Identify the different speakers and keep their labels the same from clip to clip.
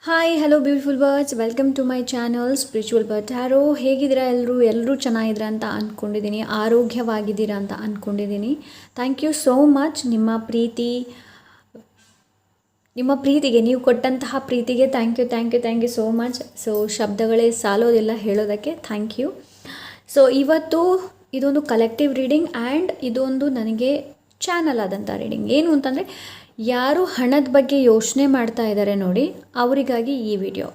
Speaker 1: Hi hello beautiful birds, welcome to my channel spiritual bird tarot. ಹೇಗಿದ್ದೀರಾ ಎಲ್ಲರೂ ಚೆನ್ನಾಗಿದ್ದೀರಾ ಅಂತ ಅಂದ್ಕೊಂಡಿದ್ದೀನಿ, ಆರೋಗ್ಯವಾಗಿದ್ದೀರಾ ಅಂತ ಅಂದ್ಕೊಂಡಿದ್ದೀನಿ. Thank you so much. ನಿಮ್ಮ ಪ್ರೀತಿಗೆ, ನೀವು ಕೊಟ್ಟಂತಹ ಪ್ರೀತಿಗೆ thank you so much. So ಶಬ್ದಗಳೇ ಸಾಲೋದಿಲ್ಲ ಹೇಳೋದಕ್ಕೆ. Thank you. ಸೊ ಇವತ್ತು ಇದೊಂದು ಕಲೆಕ್ಟಿವ್ ರೀಡಿಂಗ್ ಆ್ಯಂಡ್ ಇದೊಂದು ನನಗೆ ಚಾನಲ್ ಆದಂಥ ರೀಡಿಂಗ್. ಏನು ಅಂತಂದರೆ, ಯಾರು ಹಣದ ಬಗ್ಗೆ ಯೋಚನೆ ಮಾಡ್ತಾ ಇದ್ದಾರೆ ನೋಡಿ, ಅವರಿಗಾಗಿ ಈ ವಿಡಿಯೋ.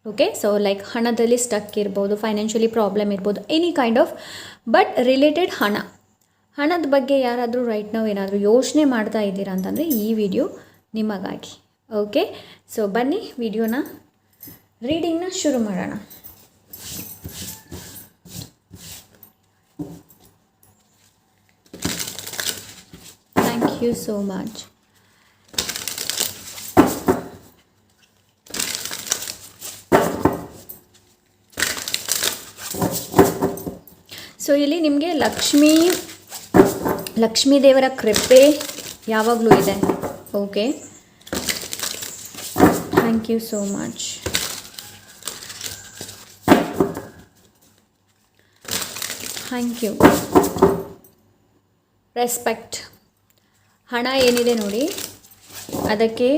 Speaker 1: ಓಕೆ, ಸೊ ಲೈಕ್ ಹಣದಲ್ಲಿ ಸ್ಟಕ್ ಇರ್ಬೋದು, ಫೈನಾನ್ಷಿಯಲಿ ಪ್ರಾಬ್ಲಮ್ ಇರ್ಬೋದು, any kind of, but related ಹಣದ ಬಗ್ಗೆ ಯಾರಾದರೂ ರೈಟ್ ನಾವು ಏನಾದರೂ ಯೋಚನೆ ಮಾಡ್ತಾ ಇದ್ದೀರಾ ಅಂತಂದರೆ ಈ ವಿಡಿಯೋ ನಿಮಗಾಗಿ. ಓಕೆ, ಸೊ ಬನ್ನಿ ರೀಡಿಂಗ್ನ ಶುರು ಮಾಡೋಣ. Thank you so much. So ಇಲ್ಲಿ ನಿಮಗೆ ಲಕ್ಷ್ಮೀ ದೇವರ ಕೃಪೆ ಯಾವಾಗಲೂ ಇದೆ. Okay, thank you so much. Thank you. Respect. ಹಣ ಏನಿದೆ ನೋಡಿ, ಅದಕ್ಕೆ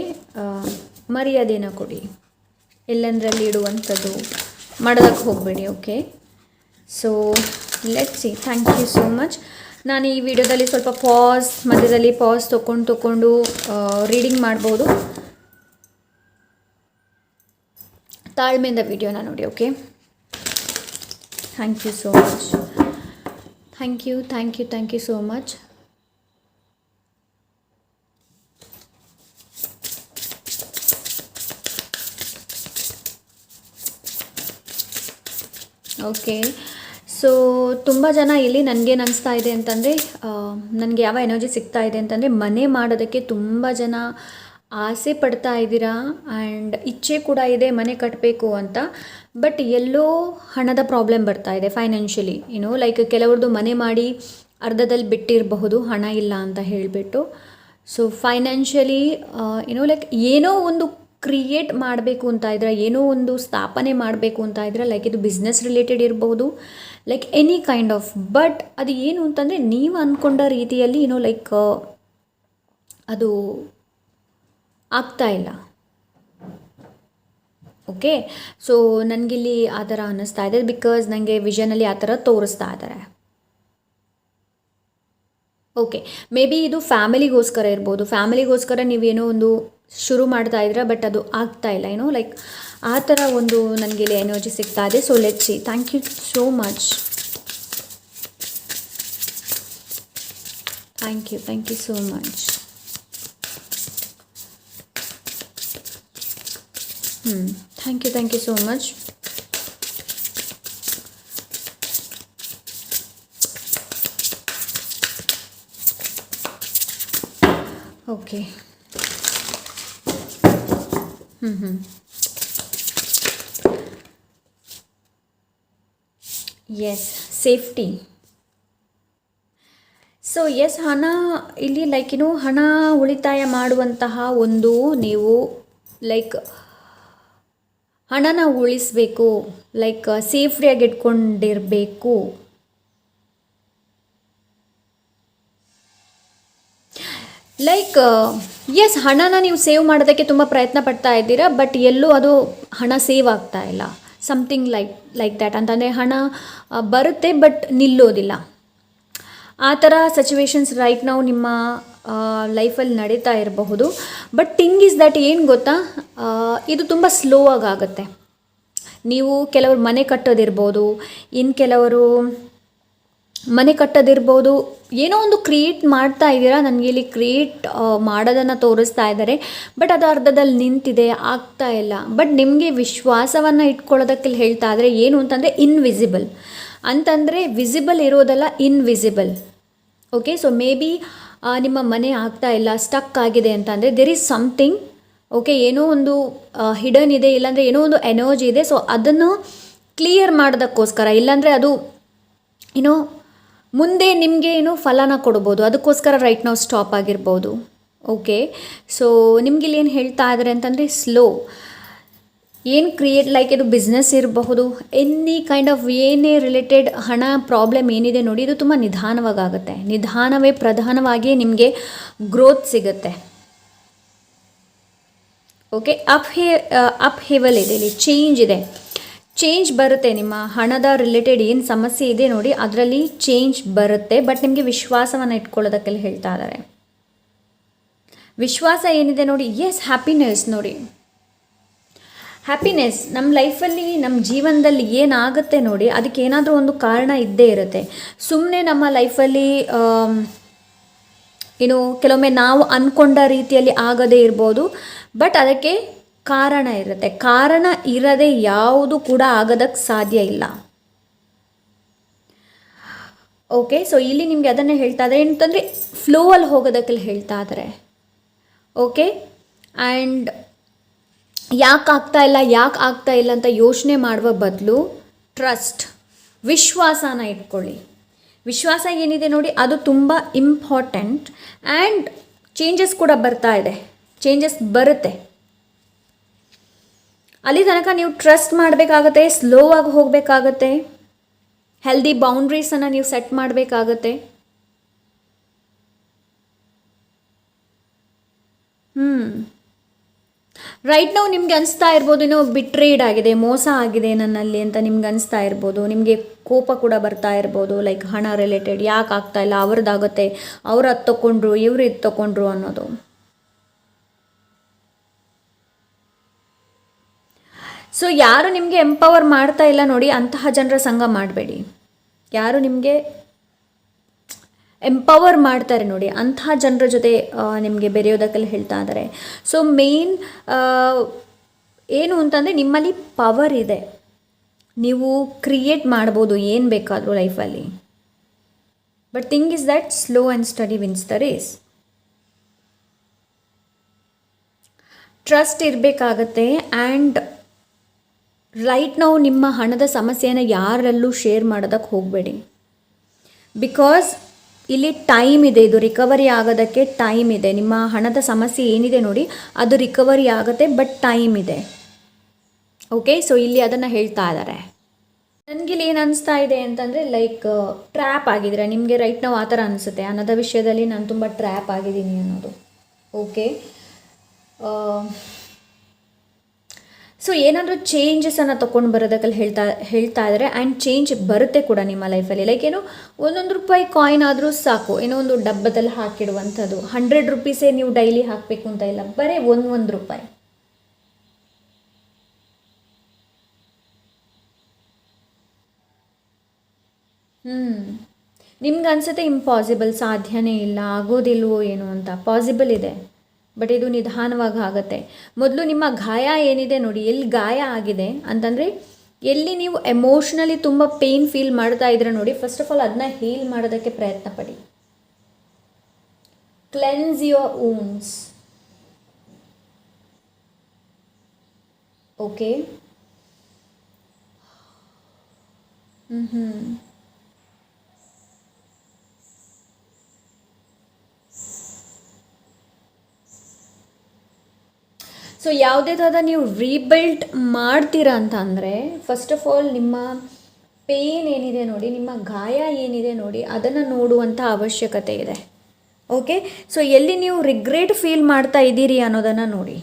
Speaker 1: ಮರ್ಯಾದೆನ ಕೊಡಿ. ಎಲ್ಲಂದ್ರಲ್ಲಿ ಇಡುವಂಥದ್ದು ಮಾಡೋದಕ್ಕೆ ಹೋಗಬೇಡಿ. Okay, so let's see. Thank you so much. ನಾನು ಈ ವಿಡಿಯೋದಲ್ಲಿ ಸ್ವಲ್ಪ ಮಧ್ಯದಲ್ಲಿ ಪಾಸ್ ತೊಗೊಂಡು ರೀಡಿಂಗ್ ಮಾಡ್ಬೋದು. ತಾಳ್ಮೆಯಿಂದ ವಿಡಿಯೋನ ನೋಡಿ. Okay, thank you so much. Thank you so much. Okay, so ತುಂಬ ಜನ ಇಲ್ಲಿ ನನಗೇನು ಅನಿಸ್ತಾ ಇದೆ ಅಂತಂದರೆ, ನನಗೆ ಯಾವ ಎನರ್ಜಿ ಸಿಗ್ತಾ ಇದೆ ಅಂತಂದರೆ, ಮನೆ ಮಾಡೋದಕ್ಕೆ ತುಂಬ ಜನ ಆಸೆ ಪಡ್ತಾ ಇದ್ದೀರಾ ಆ್ಯಂಡ್ ಇಚ್ಛೆ ಕೂಡ ಇದೆ ಮನೆ ಕಟ್ಟಬೇಕು ಅಂತ. ಬಟ್ ಎಲ್ಲೋ ಹಣದ ಪ್ರಾಬ್ಲಮ್ ಬರ್ತಾ ಇದೆ ಫೈನಾನ್ಷಿಯಲಿ. ಲೈಕ್ ಕೆಲವ್ರದ್ದು ಮನೆ ಮಾಡಿ ಅರ್ಧದಲ್ಲಿ ಬಿಟ್ಟಿರಬಹುದು ಹಣ ಇಲ್ಲ ಅಂತ ಹೇಳಿಬಿಟ್ಟು. ಸೊ ಫೈನಾನ್ಷಿಯಲಿ ಲೈಕ್ ಏನೋ ಒಂದು ಕ್ರಿಯೇಟ್ ಮಾಡಬೇಕು ಅಂತ ಇದ್ರೆ, ಏನೋ ಒಂದು ಸ್ಥಾಪನೆ ಮಾಡಬೇಕು ಅಂತ ಇದ್ರೆ, ಲೈಕ್ ಇದು ಬಿಸ್ನೆಸ್ ರಿಲೇಟೆಡ್ ಇರಬಹುದು, like any kind of. But ಅದು ಏನು ಅಂತಂದರೆ, ನೀವು ಅಂದ್ಕೊಂಡ ರೀತಿಯಲ್ಲಿ ಲೈಕ್ ಅದು ಆಗ್ತಾ ಇಲ್ಲ. ಓಕೆ, ಸೊ ನನಗಿಲ್ಲಿ ಆ ಥರ ಅನ್ನಿಸ್ತಾ ಇದೆ, ಬಿಕಾಸ್ ನನಗೆ ವಿಷನಲ್ಲಿ ಆ ಥರ ತೋರಿಸ್ತಾ ಇದ್ದಾರೆ. ಓಕೆ, ಮೇ ಬಿ ಇದು ಫ್ಯಾಮಿಲಿಗೋಸ್ಕರ ಇರ್ಬೋದು. ಫ್ಯಾಮಿಲಿಗೋಸ್ಕರ ನೀವೇನೋ ಒಂದು ಶುರು ಮಾಡ್ತಾ ಇದ್ರೆ, ಬಟ್ ಅದು ಆಗ್ತಾ ಇಲ್ಲ. ಲೈಕ್ ಆ ಥರ ಒಂದು ನನಗೆ ಇಲ್ಲಿ ಎನರ್ಜಿ ಸಿಗ್ತಾ ಇದೆ. So let's see. Thank you so much. Thank you so much. Thank you so much. Okay, yes, safety. So yes, ಹಣ ಇಲ್ಲಿ ಲೈಕ್ ಹಣ ಉಳಿತಾಯ ಮಾಡುವಂತಹ ಒಂದು, ನೀವು ಲೈಕ್ ಹಣನ ಉಳಿಸಬೇಕು, ಲೈಕ್ ಸೇಫ್ಟಿಯಾಗಿ ಇಟ್ಕೊಂಡಿರಬೇಕು. ಲೈಕ್ ಎಸ್, ಹಣನ ನೀವು ಸೇವ್ ಮಾಡೋದಕ್ಕೆ ತುಂಬ ಪ್ರಯತ್ನ ಪಡ್ತಾ ಇದ್ದೀರಾ, ಬಟ್ ಎಲ್ಲೂ ಅದು ಹಣ ಸೇವ್ ಆಗ್ತಾ ಇಲ್ಲ. ಸಮಥಿಂಗ್ ಲೈಕ್ ದ್ಯಾಟ್ ಅಂತಂದರೆ, ಹಣ ಬರುತ್ತೆ ಬಟ್ ನಿಲ್ಲೋದಿಲ್ಲ. ಆ ಥರ ಸಿಚುವೇಶನ್ಸ್ ರೈಟ್ ನಾವು ನಿಮ್ಮ ಲೈಫಲ್ಲಿ ನಡೀತಾ ಇರಬಹುದು. ಬಟ್ ಥಿಂಗ್ ಇಸ್ ದಟ್, ಏನು ಗೊತ್ತಾ, ಇದು ತುಂಬ ಸ್ಲೋ ಆಗುತ್ತೆ. ನೀವು ಕೆಲವರು ಮನೆ ಕಟ್ಟೋದಿರ್ಬೋದು, ಇನ್ನು ಕೆಲವರು ಮನೆ ಕಟ್ಟೋದಿರ್ಬೋದು, ಏನೋ ಒಂದು ಕ್ರಿಯೇಟ್ ಮಾಡ್ತಾ ಇದ್ದೀರಾ. ನನಗೆ ಇಲ್ಲಿ ಕ್ರಿಯೇಟ್ ಮಾಡೋದನ್ನು ತೋರಿಸ್ತಾ ಇದ್ದಾರೆ, ಬಟ್ ಅದು ಅರ್ಧದಲ್ಲಿ ನಿಂತಿದೆ, ಆಗ್ತಾ ಇಲ್ಲ. ಬಟ್ ನಿಮಗೆ ವಿಶ್ವಾಸವನ್ನು ಇಟ್ಕೊಳ್ಳೋದಕ್ಕೆ ಹೇಳ್ತಾ ಇದ್ದಾರೆ. ಏನು ಅಂತಂದರೆ, ಇನ್ವಿಸಿಬಲ್ ಅಂತಂದರೆ ವಿಸಿಬಲ್ ಇರೋದಲ್ಲ, invisible. Okay, so maybe ನಿಮ್ಮ ಮನೆ ಆಗ್ತಾ ಇಲ್ಲ, ಸ್ಟಕ್ ಆಗಿದೆ ಅಂತಂದರೆ ದೇರ್ ಈಸ್ ಸಮಥಿಂಗ್. ಓಕೆ, ಏನೋ ಒಂದು ಹಿಡನ್ ಇದೆ, ಇಲ್ಲಾಂದರೆ ಏನೋ ಒಂದು ಎನರ್ಜಿ ಇದೆ. ಸೊ ಅದನ್ನು ಕ್ಲಿಯರ್ ಮಾಡೋದಕ್ಕೋಸ್ಕರ, ಇಲ್ಲಾಂದರೆ ಅದು ಮುಂದೆ ನಿಮಗೆ ಫಲನ ಕೊಡ್ಬೋದು, ಅದಕ್ಕೋಸ್ಕರ ರೈಟ್ ನಾವು ಸ್ಟಾಪ್ ಆಗಿರ್ಬೋದು. ಓಕೆ, ಸೊ ನಿಮ್ಗೆ ಇಲ್ಲಿ ಏನು ಹೇಳ್ತಾ ಇದ್ದಾರೆ ಅಂತಂದರೆ, ಸ್ಲೋ ಏನು ಕ್ರಿಯೇಟ್ ಲೈಕ್ ಇದು ಬಿಸ್ನೆಸ್ ಇರಬಹುದು, ಎನಿ ಕೈಂಡ್ ಆಫ್ ಏನೇ ರಿಲೇಟೆಡ್ ಹಣ ಪ್ರಾಬ್ಲಮ್ ಏನಿದೆ ನೋಡಿ, ಇದು ತುಂಬ ನಿಧಾನವಾಗುತ್ತೆ. ನಿಧಾನವೇ ಪ್ರಧಾನವಾಗಿ ನಿಮಗೆ ಗ್ರೋತ್ ಸಿಗುತ್ತೆ. ಓಕೆ, ಅಪ್ ಹೆವಲ್ ಇದೆ, ಇಲ್ಲಿ ಚೇಂಜ್ ಇದೆ. ಚೇಂಜ್ ಬರುತ್ತೆ. ನಿಮ್ಮ ಹಣದ ರಿಲೇಟೆಡ್ ಏನು ಸಮಸ್ಯೆ ಇದೆ ನೋಡಿ, ಅದರಲ್ಲಿ ಚೇಂಜ್ ಬರುತ್ತೆ. ಬಟ್ ನಿಮಗೆ ವಿಶ್ವಾಸವನ್ನು ಇಟ್ಕೊಳ್ಳೋದಕ್ಕೆಲ್ಲ ಹೇಳ್ತಾ ಇದ್ದಾರೆ. ವಿಶ್ವಾಸ ಏನಿದೆ ನೋಡಿ, ಎಸ್ ಹ್ಯಾಪಿನೆಸ್ ನೋಡಿ, ಹ್ಯಾಪಿನೆಸ್ ನಮ್ಮ ಲೈಫಲ್ಲಿ, ನಮ್ಮ ಜೀವನದಲ್ಲಿ ಏನಾಗುತ್ತೆ ನೋಡಿ, ಅದಕ್ಕೆ ಏನಾದರೂ ಒಂದು ಕಾರಣ ಇದ್ದೇ ಇರುತ್ತೆ. ಸುಮ್ಮನೆ ನಮ್ಮ ಲೈಫಲ್ಲಿ ಏನು ಕೆಲವೊಮ್ಮೆ ನಾವು ಅಂದ್ಕೊಂಡ ರೀತಿಯಲ್ಲಿ ಆಗದೇ ಇರ್ಬೋದು, ಬಟ್ ಅದಕ್ಕೆ ಕಾರಣ ಇರುತ್ತೆ. ಕಾರಣ ಇರದೆ ಯಾವುದು ಕೂಡ ಆಗೋದಕ್ಕೆ ಸಾಧ್ಯ ಇಲ್ಲ. ಓಕೆ, ಸೊ ಇಲ್ಲಿ ನಿಮಗೆ ಅದನ್ನೇ ಹೇಳ್ತಾ ಇದ್ದಾರೆ. ಏನಂತಂದರೆ ಫ್ಲೋ ಅಲ್ಲಿ ಹೋಗೋದಕ್ಕೆಲ್ಲ ಹೇಳ್ತಾ ಇದ್ದಾರೆ. ಓಕೆ, ಆ್ಯಂಡ್ ಯಾಕೆ ಆಗ್ತಾ ಇಲ್ಲ ಅಂತ ಯೋಚನೆ ಮಾಡುವ ಬದಲು ಟ್ರಸ್ಟ್, ವಿಶ್ವಾಸನ ಇಟ್ಕೊಳ್ಳಿ. ವಿಶ್ವಾಸ ಏನಿದೆ ನೋಡಿ, ಅದು ತುಂಬ ಇಂಪಾರ್ಟೆಂಟ್. ಆ್ಯಂಡ್ ಚೇಂಜಸ್ ಕೂಡ ಬರ್ತಾ ಇದೆ, ಚೇಂಜಸ್ ಬರುತ್ತೆ. ಅಲ್ಲಿ ತನಕ ನೀವು ಟ್ರಸ್ಟ್ ಮಾಡಬೇಕಾಗತ್ತೆ, ಸ್ಲೋ ಆಗಿ ಹೋಗಬೇಕಾಗತ್ತೆ, ಹೆಲ್ದಿ ಬೌಂಡ್ರೀಸನ್ನು ನೀವು ಸೆಟ್ ಮಾಡಬೇಕಾಗತ್ತೆ. ರೈಟ್ ನಾವು ನಿಮ್ಗೆ ಅನಿಸ್ತಾ ಇರ್ಬೋದು, ಏನೋ ಬಿಟ್ರೇಡ್ ಆಗಿದೆ, ಮೋಸ ಆಗಿದೆ ನನ್ನಲ್ಲಿ ಅಂತ ನಿಮ್ಗೆ ಅನಿಸ್ತಾ ಇರ್ಬೋದು. ನಿಮಗೆ ಕೋಪ ಕೂಡ ಬರ್ತಾ ಇರ್ಬೋದು, ಲೈಕ್ ಹಣ ರಿಲೇಟೆಡ್ ಯಾಕೆ ಆಗ್ತಾ ಇಲ್ಲ, ಅವ್ರದ್ದಾಗುತ್ತೆ, ಅವ್ರು ಅದು ತೊಗೊಂಡ್ರು, ಇವ್ರು ಇದು ತೊಗೊಂಡ್ರು ಅನ್ನೋದು. ಸೊ ಯಾರು ನಿಮಗೆ ಎಂಪವರ್ ಮಾಡ್ತಾ ಇಲ್ಲ ನೋಡಿ, ಅಂತಹ ಜನರ ಸಂಘ ಮಾಡಬೇಡಿ. ಯಾರು ನಿಮಗೆ ಎಂಪವರ್ ಮಾಡ್ತಾರೆ ನೋಡಿ, ಅಂತಹ ಜನರ ಜೊತೆ ನಿಮಗೆ ಬೆರೆಯೋದಕ್ಕೆಲ್ಲ ಹೇಳ್ತಾ ಇದ್ದಾರೆ. ಸೊ ಮೇನ್ ಏನು ಅಂತಂದರೆ, ನಿಮ್ಮಲ್ಲಿ ಪವರ್ ಇದೆ, ನೀವು ಕ್ರಿಯೇಟ್ ಮಾಡ್ಬೋದು ಏನು ಬೇಕಾದರೂ ಲೈಫಲ್ಲಿ. But thing is that slow and steady wins the race. Trust ಇರಬೇಕಾಗತ್ತೆ. ಆ್ಯಂಡ್ ರೈಟ್ ನಾವು ನಿಮ್ಮ ಹಣದ ಸಮಸ್ಯೆಯನ್ನು ಯಾರಲ್ಲೂ ಶೇರ್ ಮಾಡೋದಕ್ಕೆ ಹೋಗಬೇಡಿ. ಬಿಕಾಸ್ ಇಲ್ಲಿ ಟೈಮ್ ಇದೆ, ಇದು ರಿಕವರಿ ಆಗೋದಕ್ಕೆ ಟೈಮ್ ಇದೆ. ನಿಮ್ಮ ಹಣದ ಸಮಸ್ಯೆ ಏನಿದೆ ನೋಡಿ, ಅದು ರಿಕವರಿ ಆಗುತ್ತೆ, ಬಟ್ ಟೈಮ್ ಇದೆ. ಓಕೆ, ಸೊ ಇಲ್ಲಿ ಅದನ್ನು ಹೇಳ್ತಾ ಇದ್ದಾರೆ. ನನಗಿಲ್ಲಿ ಏನು ಅನಿಸ್ತಾ ಇದೆ ಅಂತಂದರೆ, ಲೈಕ್ ಟ್ರ್ಯಾಪ್ ಆಗಿದ್ರೆ ನಿಮಗೆ ರೈಟ್ ನಾವು ಆ ಥರ ಅನಿಸುತ್ತೆ, ಹಣದ ವಿಷಯದಲ್ಲಿ ನಾನು ತುಂಬ ಟ್ರ್ಯಾಪ್ ಆಗಿದ್ದೀನಿ ಅನ್ನೋದು. ಓಕೆ, ಸೊ ಏನಾದರೂ ಚೇಂಜಸನ್ನು ತೊಗೊಂಡು ಬರೋದಕ್ಕಲ್ಲಿ ಹೇಳ್ತಾ ಇದ್ದಾರೆ. ಆ್ಯಂಡ್ ಚೇಂಜ್ ಬರುತ್ತೆ ಕೂಡ ನಿಮ್ಮ ಲೈಫಲ್ಲಿ. ಲೈಕ್ ಏನೋ ₹1 ಕಾಯಿನ್ ಆದರೂ ಸಾಕು, ಏನೋ ಒಂದು ಡಬ್ಬದಲ್ಲಿ ಹಾಕಿಡುವಂಥದ್ದು. ₹100 ನೀವು ಡೈಲಿ ಹಾಕಬೇಕು ಅಂತ ಇಲ್ಲ, ಬರೀ ₹1. ನಿಮ್ಗೆ ಅನಿಸುತ್ತೆ ಇಂಪಾಸಿಬಲ್, ಸಾಧ್ಯನೇ ಇಲ್ಲ, ಆಗೋದಿಲ್ವೋ ಏನು ಅಂತ. ಪಾಸಿಬಲ್ ಇದೆ, ಬಟ್ ಇದು ನಿಧಾನವಾಗಿ ಆಗುತ್ತೆ. ಮೊದಲು ನಿಮ್ಮ ಗಾಯ ಏನಿದೆ ನೋಡಿ, ಎಲ್ಲಿ ಗಾಯ ಆಗಿದೆ ಅಂತಂದರೆ, ಎಲ್ಲಿ ನೀವು ಎಮೋಷ್ನಲಿ ತುಂಬ ಪೇಯ್ನ್ ಫೀಲ್ ಮಾಡ್ತಾ ಇದ್ರೆ ನೋಡಿ, ಫಸ್ಟ್ ಆಫ್ ಆಲ್ ಅದನ್ನ ಹೀಲ್ ಮಾಡೋದಕ್ಕೆ ಪ್ರಯತ್ನ ಪಡಿ. Cleanse your wounds. Okay, so ಯಾವುದೇ ಥರದ ನೀವು ರೀಬಿಲ್ಡ್ ಮಾಡ್ತೀರಾ ಅಂತ ಅಂದರೆ, ಫಸ್ಟ್ ಆಫ್ ಆಲ್ ನಿಮ್ಮ ಪೇಯ್ನ್ ಏನಿದೆ ನೋಡಿ, ನಿಮ್ಮ ಗಾಯ ಏನಿದೆ ನೋಡಿ, ಅದನ್ನು ನೋಡುವಂಥ ಅವಶ್ಯಕತೆ ಇದೆ. ಓಕೆ, ಸೊ ಎಲ್ಲಿ ನೀವು ರಿಗ್ರೆಟ್ ಫೀಲ್ ಮಾಡ್ತಾ ಇದ್ದೀರಿ ಅನ್ನೋದನ್ನು ನೋಡಿ.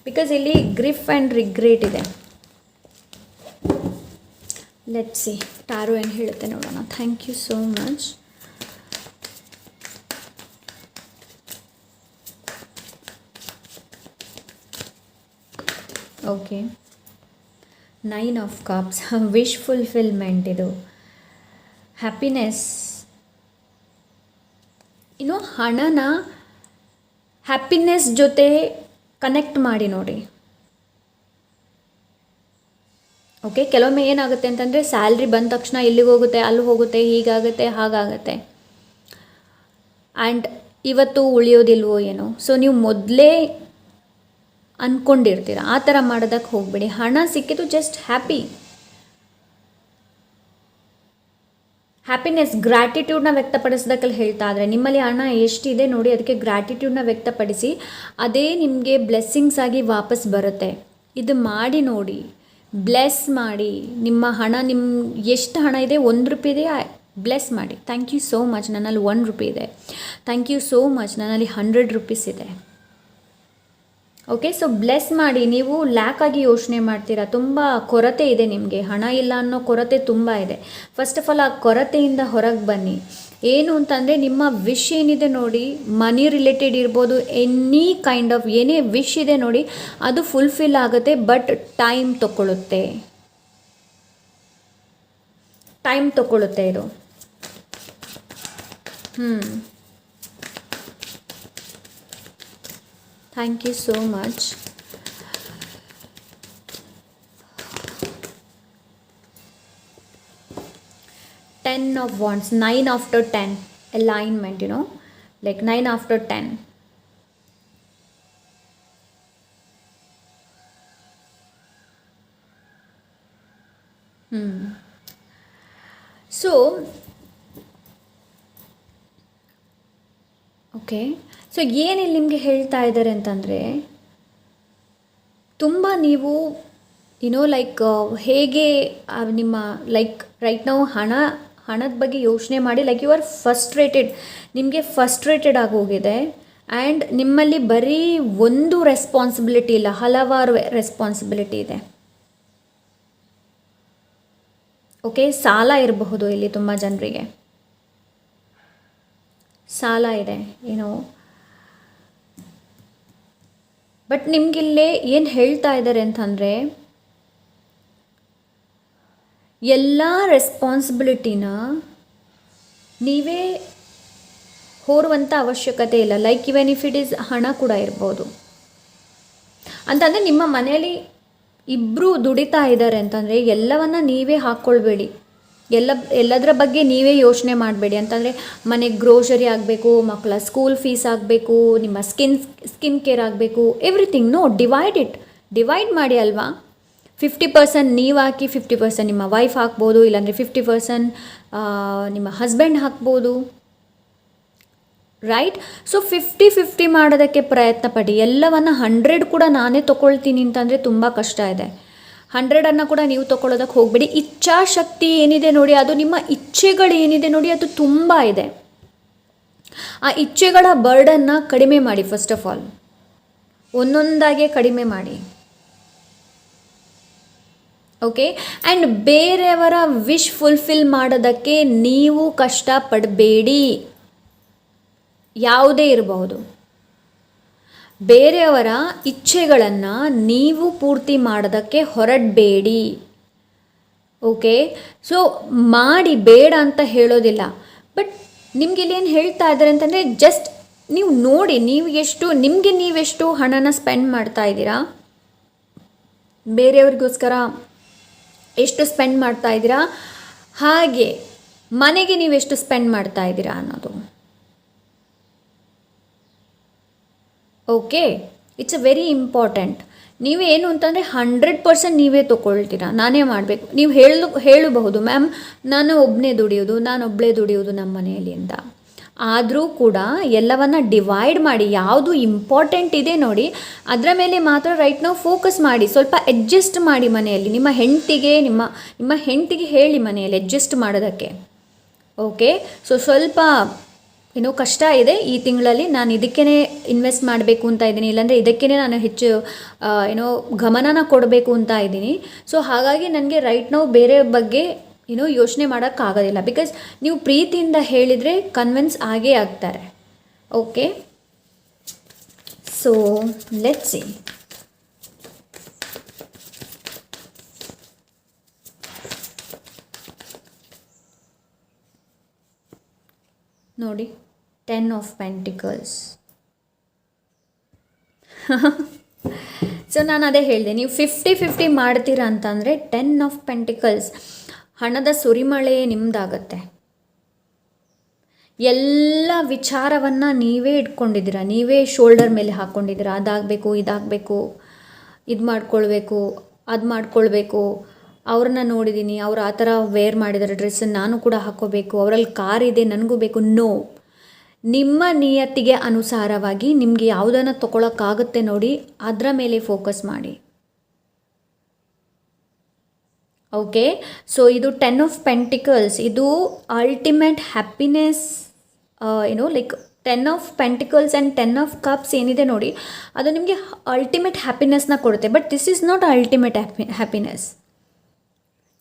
Speaker 1: ಬಿಕಾಸ್ ಇಲ್ಲಿ ಗ್ರಿಫ್ ಆ್ಯಂಡ್ ರಿಗ್ರೆಟ್ ಇದೆ. ಲೆಟ್ಸ್ ಸಿ ಟಾರೋ ಏನು ಹೇಳುತ್ತೆ ನೋಡೋಣ. Thank you so much. Okay, 9 of cups, wish fulfilment, ಇದು ಹ್ಯಾಪಿನೆಸ್. ಇನ್ನು ಹಣನ ಹ್ಯಾಪಿನೆಸ್ ಜೊತೆ ಕನೆಕ್ಟ್ ಮಾಡಿ ನೋಡಿ. ಓಕೆ, ಕೆಲವೊಮ್ಮೆ ಏನಾಗುತ್ತೆ ಅಂತಂದರೆ, ಸ್ಯಾಲ್ರಿ ಬಂದ ತಕ್ಷಣ ಎಲ್ಲಿಗೆ ಹೋಗುತ್ತೆ, ಅಲ್ಲಿ ಹೋಗುತ್ತೆ, ಹೀಗಾಗುತ್ತೆ, ಹಾಗಾಗುತ್ತೆ, ಆ್ಯಂಡ್ ಇವತ್ತು ಉಳಿಯೋದಿಲ್ವೋ ಏನೋ. ಸೊ ನೀವು ಮೊದಲೇ ಅಂದ್ಕೊಂಡಿರ್ತೀರ, ಆ ಥರ ಮಾಡೋದಕ್ಕೆ ಹೋಗಬೇಡಿ. ಹಣ ಸಿಕ್ಕಿದ್ದು ಜಸ್ಟ್ ಹ್ಯಾಪಿನೆಸ್, ಗ್ರ್ಯಾಟಿಟ್ಯೂಡ್ನ ವ್ಯಕ್ತಪಡಿಸೋದಕ್ಕೆ ಹೇಳ್ತಾ ಇದ್ದಾರೆ. ನಿಮ್ಮಲ್ಲಿ ಹಣ ಎಷ್ಟಿದೆ ನೋಡಿ, ಅದಕ್ಕೆ ಗ್ರ್ಯಾಟಿಟ್ಯೂಡ್ನ ವ್ಯಕ್ತಪಡಿಸಿ, ಅದೇ ನಿಮಗೆ ಬ್ಲೆಸ್ಸಿಂಗ್ಸ್ ಆಗಿ ವಾಪಸ್ ಬರುತ್ತೆ. ಇದು ಮಾಡಿ ನೋಡಿ, ಬ್ಲೆಸ್ ಮಾಡಿ. ನಿಮ್ಮ ಹಣ, ಎಷ್ಟು ಹಣ ಇದೆ, 1 ರೂಪಾಯಿ ಇದೆ, ಬ್ಲೆಸ್ ಮಾಡಿ. Thank you so much. ನನ್ನಲ್ಲಿ 1 ರೂಪಾಯಿ ಇದೆ. Thank you so much. ನನ್ನಲ್ಲಿ 100 ರೂಪೀಸ್ ಇದೆ. ಓಕೆ, ಸೊ ಬ್ಲೆಸ್ ಮಾಡಿ. ನೀವು ಲ್ಯಾಕ್ ಆಗಿ ಯೋಚನೆ ಮಾಡ್ತೀರಾ, ತುಂಬ ಕೊರತೆ ಇದೆ ನಿಮಗೆ, ಹಣ ಇಲ್ಲ ಅನ್ನೋ ಕೊರತೆ ತುಂಬ ಇದೆ. ಫಸ್ಟ್ ಆಫ್ ಆಲ್ ಆ ಕೊರತೆಯಿಂದ ಹೊರಗೆ ಬನ್ನಿ. ಏನು ಅಂತಂದರೆ ನಿಮ್ಮ ವಿಶ್ ಏನಿದೆ ನೋಡಿ, ಮನಿ ರಿಲೇಟೆಡ್ ಇರ್ಬೋದು, ಎನಿ ಕೈಂಡ್ ಆಫ್ ಏನೇ ವಿಶ್ ಇದೆ ನೋಡಿ, ಅದು ಫುಲ್ಫಿಲ್ ಆಗುತ್ತೆ. ಬಟ್ ಟೈಮ್ ತಗೊಳ್ಳುತ್ತೆ ಇದು. Thank you so much. Ten of Wands, 9 after 10, alignment, like 9 after 10. So, okay, so ಏನಿಲ್ಲಿ ನಿಮಗೆ ಹೇಳ್ತಾ ಇದ್ದಾರೆ ಅಂತಂದರೆ, ತುಂಬ ನೀವು ಲೈಕ್ ಹೇಗೆ ನಿಮ್ಮ ಲೈಕ್ ರೈಟ್ ನಾವು ಹಣದ ಬಗ್ಗೆ ಯೋಚನೆ ಮಾಡಿ, ಲೈಕ್ ಯು ಆರ್ ಫಸ್ಟ್ರೇಟೆಡ್, ನಿಮಗೆ ಫಸ್ಟ್ರೇಟೆಡ್ ಆಗೋಗಿದೆ. ಆ್ಯಂಡ್ ನಿಮ್ಮಲ್ಲಿ ಬರೀ ಒಂದು ರೆಸ್ಪಾನ್ಸಿಬಿಲಿಟಿ ಇಲ್ಲ, ಹಲವಾರು ರೆಸ್ಪಾನ್ಸಿಬಿಲಿಟಿ ಇದೆ. ಓಕೆ, ಸಾಲ ಇರಬಹುದು, ಇಲ್ಲಿ ತುಂಬ ಜನರಿಗೆ ಸಾಲ ಇದೆ, ಬಟ್ ನಿಮಗಿಲ್ಲೇ ಏನು ಹೇಳ್ತಾ ಇದ್ದಾರೆ ಅಂತಂದರೆ, ಎಲ್ಲ ರೆಸ್ಪಾನ್ಸಿಬಿಲಿಟಿನ ನೀವೇ ಹೊರುವಂಥ ಅವಶ್ಯಕತೆ ಇಲ್ಲ. Like even if it is ಹಣ ಕೂಡ ಇರ್ಬೋದು. ಅಂತಂದರೆ ನಿಮ್ಮ ಮನೆಯಲ್ಲಿ ಇಬ್ಬರು ದುಡಿತಾ ಇದ್ದಾರೆ ಅಂತಂದರೆ ಎಲ್ಲವನ್ನ ನೀವೇ ಹಾಕ್ಕೊಳ್ಬೇಡಿ, ಎಲ್ಲದರ ಬಗ್ಗೆ ನೀವೇ ಯೋಚನೆ ಮಾಡಬೇಡಿ. ಅಂತಂದರೆ ಮನೆಗೆ ಗ್ರೋಸರಿ ಆಗಬೇಕು, ಮಕ್ಕಳ ಸ್ಕೂಲ್ ಫೀಸ್ ಆಗಬೇಕು, ನಿಮ್ಮ ಸ್ಕಿನ್ ಕೇರ್ ಆಗಬೇಕು, ಎವ್ರಿಥಿಂಗ್. ಡಿವೈಡ್ ಮಾಡಿ ಅಲ್ವಾ. 50% ನೀವು ಹಾಕಿ, 50% ನಿಮ್ಮ ವೈಫ್ ಹಾಕ್ಬೋದು, ಇಲ್ಲಾಂದರೆ 50% ನಿಮ್ಮ ಹಸ್ಬೆಂಡ್ ಹಾಕ್ಬೋದು, ರೈಟ್? ಸೊ 50-50 ಮಾಡೋದಕ್ಕೆ ಪ್ರಯತ್ನ ಪಡಿ. ಎಲ್ಲವನ್ನು 100 ಕೂಡ ನಾನೇ ತೊಗೊಳ್ತೀನಿ ಅಂತಂದರೆ ತುಂಬ ಕಷ್ಟ ಇದೆ. 100 ಕೂಡ ನೀವು ತೊಗೊಳ್ಳೋದಕ್ಕೆ ಹೋಗಬೇಡಿ. ಇಚ್ಛಾಶಕ್ತಿ ಏನಿದೆ ನೋಡಿ, ಅದು ನಿಮ್ಮ ಇಚ್ಛೆಗಳು ಏನಿದೆ ನೋಡಿ, ಅದು ತುಂಬ ಇದೆ. ಆ ಇಚ್ಛೆಗಳ ಬರ್ಡನ್ನ ಕಡಿಮೆ ಮಾಡಿ. ಫಸ್ಟ್ ಆಫ್ ಆಲ್ ಒಂದೊಂದಾಗೆ ಕಡಿಮೆ ಮಾಡಿ. ಓಕೆ, ಆ್ಯಂಡ್ ಬೇರೆಯವರ ವಿಶ್ ಫುಲ್ಫಿಲ್ ಮಾಡೋದಕ್ಕೆ ನೀವು ಕಷ್ಟಪಡಬೇಡಿ. ಯಾವುದೇ ಇರಬಹುದು, ಬೇರೆಯವರ ಇಚ್ಛೆಗಳನ್ನು ನೀವು ಪೂರ್ತಿ ಮಾಡೋದಕ್ಕೆ ಹೊರಡಬೇಡಿ. ಓಕೆ, ಸೊ ಮಾಡಿ, ಬೇಡ ಅಂತ ಹೇಳೋದಿಲ್ಲ. ಬಟ್ ನಿಮ್ಗೆ ಇಲ್ಲಿ ಏನು ಹೇಳ್ತಾ ಇದ್ದಾರೆ ಅಂತಂದರೆ, ಜಸ್ಟ್ ನೀವು ನೋಡಿ, ನೀವೆಷ್ಟು ಹಣನ ಸ್ಪೆಂಡ್ ಮಾಡ್ತಾ ಇದ್ದೀರಾ, ಬೇರೆಯವ್ರಿಗೋಸ್ಕರ ಎಷ್ಟು ಸ್ಪೆಂಡ್ ಮಾಡ್ತಾ ಇದ್ದೀರಾ, ಹಾಗೆ ಮನೆಗೆ ನೀವೆಷ್ಟು ಸ್ಪೆಂಡ್ ಮಾಡ್ತಾ ಇದ್ದೀರಾ ಅನ್ನೋದು. Okay, it's a very important. ನೀವೇನು ಅಂತಂದರೆ 100% ನೀವೇ ತೊಗೊಳ್ತೀರಾ, ನಾನೇ ಮಾಡಬೇಕು. ನೀವು ಹೇಳಬಹುದು, ಮ್ಯಾಮ್ ನಾನು ಒಬ್ಬಳೇ ದುಡಿಯೋದು ನಮ್ಮ ಮನೆಯಲ್ಲಿ ಅಂತ. ಆದರೂ ಕೂಡ ಎಲ್ಲವನ್ನ ಡಿವೈಡ್ ಮಾಡಿ, ಯಾವುದು ಇಂಪಾರ್ಟೆಂಟ್ ಇದೆ ನೋಡಿ ಅದರ ಮೇಲೆ ಮಾತ್ರ ರೈಟ್ ನಾವು ಫೋಕಸ್ ಮಾಡಿ. ಸ್ವಲ್ಪ ಅಡ್ಜಸ್ಟ್ ಮಾಡಿ ಮನೆಯಲ್ಲಿ. ನಿಮ್ಮ ಹೆಂಡತಿಗೆ ಹೇಳಿ ಮನೆಯಲ್ಲಿ ಅಡ್ಜಸ್ಟ್ ಮಾಡೋದಕ್ಕೆ. ಓಕೆ, ಸೊ ಸ್ವಲ್ಪ ಕಷ್ಟ ಇದೆ ಈ ತಿಂಗಳಲ್ಲಿ, ನಾನು ಇದಕ್ಕೇ ಇನ್ವೆಸ್ಟ್ ಮಾಡಬೇಕು ಅಂತ ಇದ್ದೀನಿ, ಇಲ್ಲಾಂದರೆ ಇದಕ್ಕೇ ನಾನು ಹೆಚ್ಚು ಗಮನನ ಕೊಡಬೇಕು ಅಂತ ಇದ್ದೀನಿ. ಸೊ ಹಾಗಾಗಿ ನನಗೆ ರೈಟ್ ನಾವು ಬೇರೆ ಬಗ್ಗೆ ಯೋಚನೆ ಮಾಡೋಕ್ಕಾಗೋದಿಲ್ಲ. ಬಿಕಾಸ್ ನೀವು ಪ್ರೀತಿಯಿಂದ ಹೇಳಿದರೆ ಕನ್ವಿನ್ಸ್ ಆಗೇ ಆಗ್ತಾರೆ. Okay, so let's C. ನೋಡಿ, 10 of Pentacles. ಸೊ ನಾನು ಅದೇ ಹೇಳಿದೆ, ನೀವು 50-50 ಮಾಡ್ತೀರಾ ಅಂತಂದರೆ 10 of Pentacles, ಹಣದ ಸುರಿಮಳೆಯೇ ನಿಮ್ಮದಾಗತ್ತೆ. ಎಲ್ಲ ವಿಚಾರವನ್ನು ನೀವೇ ಇಟ್ಕೊಂಡಿದ್ದೀರಾ, ನೀವೇ ಶೋಲ್ಡರ್ ಮೇಲೆ ಹಾಕ್ಕೊಂಡಿದ್ದೀರಾ. ಅದಾಗಬೇಕು, ಇದಾಗಬೇಕು, ಇದು ಮಾಡ್ಕೊಳ್ಬೇಕು, ಅದು ಮಾಡ್ಕೊಳ್ಬೇಕು. ಅವ್ರನ್ನ ನೋಡಿದ್ದೀನಿ, ಅವ್ರು ಆ ಥರ ವೇರ್ ಮಾಡಿದ್ದಾರೆ ಡ್ರೆಸ್ಸನ್ನು, ನಾನು ಕೂಡ ಹಾಕ್ಕೋಬೇಕು, ಅವರಲ್ಲಿ ಕಾರ್ ಇದೆ ನನಗೂ ಬೇಕು. ನೋ, ನಿಮ್ಮ ನಿಯತ್ತಿಗೆ ಅನುಸಾರವಾಗಿ ನಿಮಗೆ ಯಾವುದನ್ನು ತೊಗೊಳಕ್ಕಾಗುತ್ತೆ ನೋಡಿ, ಅದರ ಮೇಲೆ ಫೋಕಸ್ ಮಾಡಿ. ಓಕೆ, ಸೊ ಇದು 10 of Pentacles, ಇದು ultimate happiness, like 10 of Pentacles and 10 of Cups ಏನಿದೆ ನೋಡಿ, ಅದು ನಿಮಗೆ ಅಲ್ಟಿಮೇಟ್ ಹ್ಯಾಪಿನೆಸ್ನ ಕೊಡುತ್ತೆ. But this is not ultimate happiness.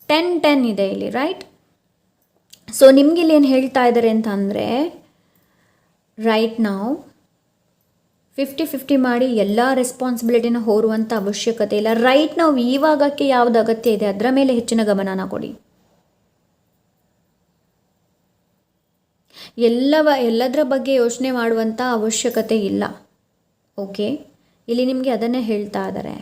Speaker 1: 10 ಇದೆ ಇಲ್ಲಿ, ರೈಟ್? ಸೊ ನಿಮ್ಗೆ ಇಲ್ಲಿ ಏನು ಹೇಳ್ತಾ ಇದ್ದಾರೆ ಅಂತ ಅಂದರೆ, ರೈಟ್ ನಾವು 50-50 ಮಾಡಿ ಎಲ್ಲ ರೆಸ್ಪಾನ್ಸಿಬಿಲಿಟಿನ ಹೊರುವಂಥ ಅವಶ್ಯಕತೆ ಇಲ್ಲ. ರೈಟ್ ನಾವು ಇವಾಗಕ್ಕೆ ಯಾವ್ದು ಅಗತ್ಯ ಇದೆ ಅದರ ಮೇಲೆ ಹೆಚ್ಚಿನ ಗಮನನ ಕೊಡಿ. ಎಲ್ಲದರ ಬಗ್ಗೆ ಯೋಚನೆ ಮಾಡುವಂಥ ಅವಶ್ಯಕತೆ ಇಲ್ಲ. ಓಕೆ, ಇಲ್ಲಿ ನಿಮಗೆ ಅದನ್ನೇ ಹೇಳ್ತಾ ಇದ್ದಾರೆ.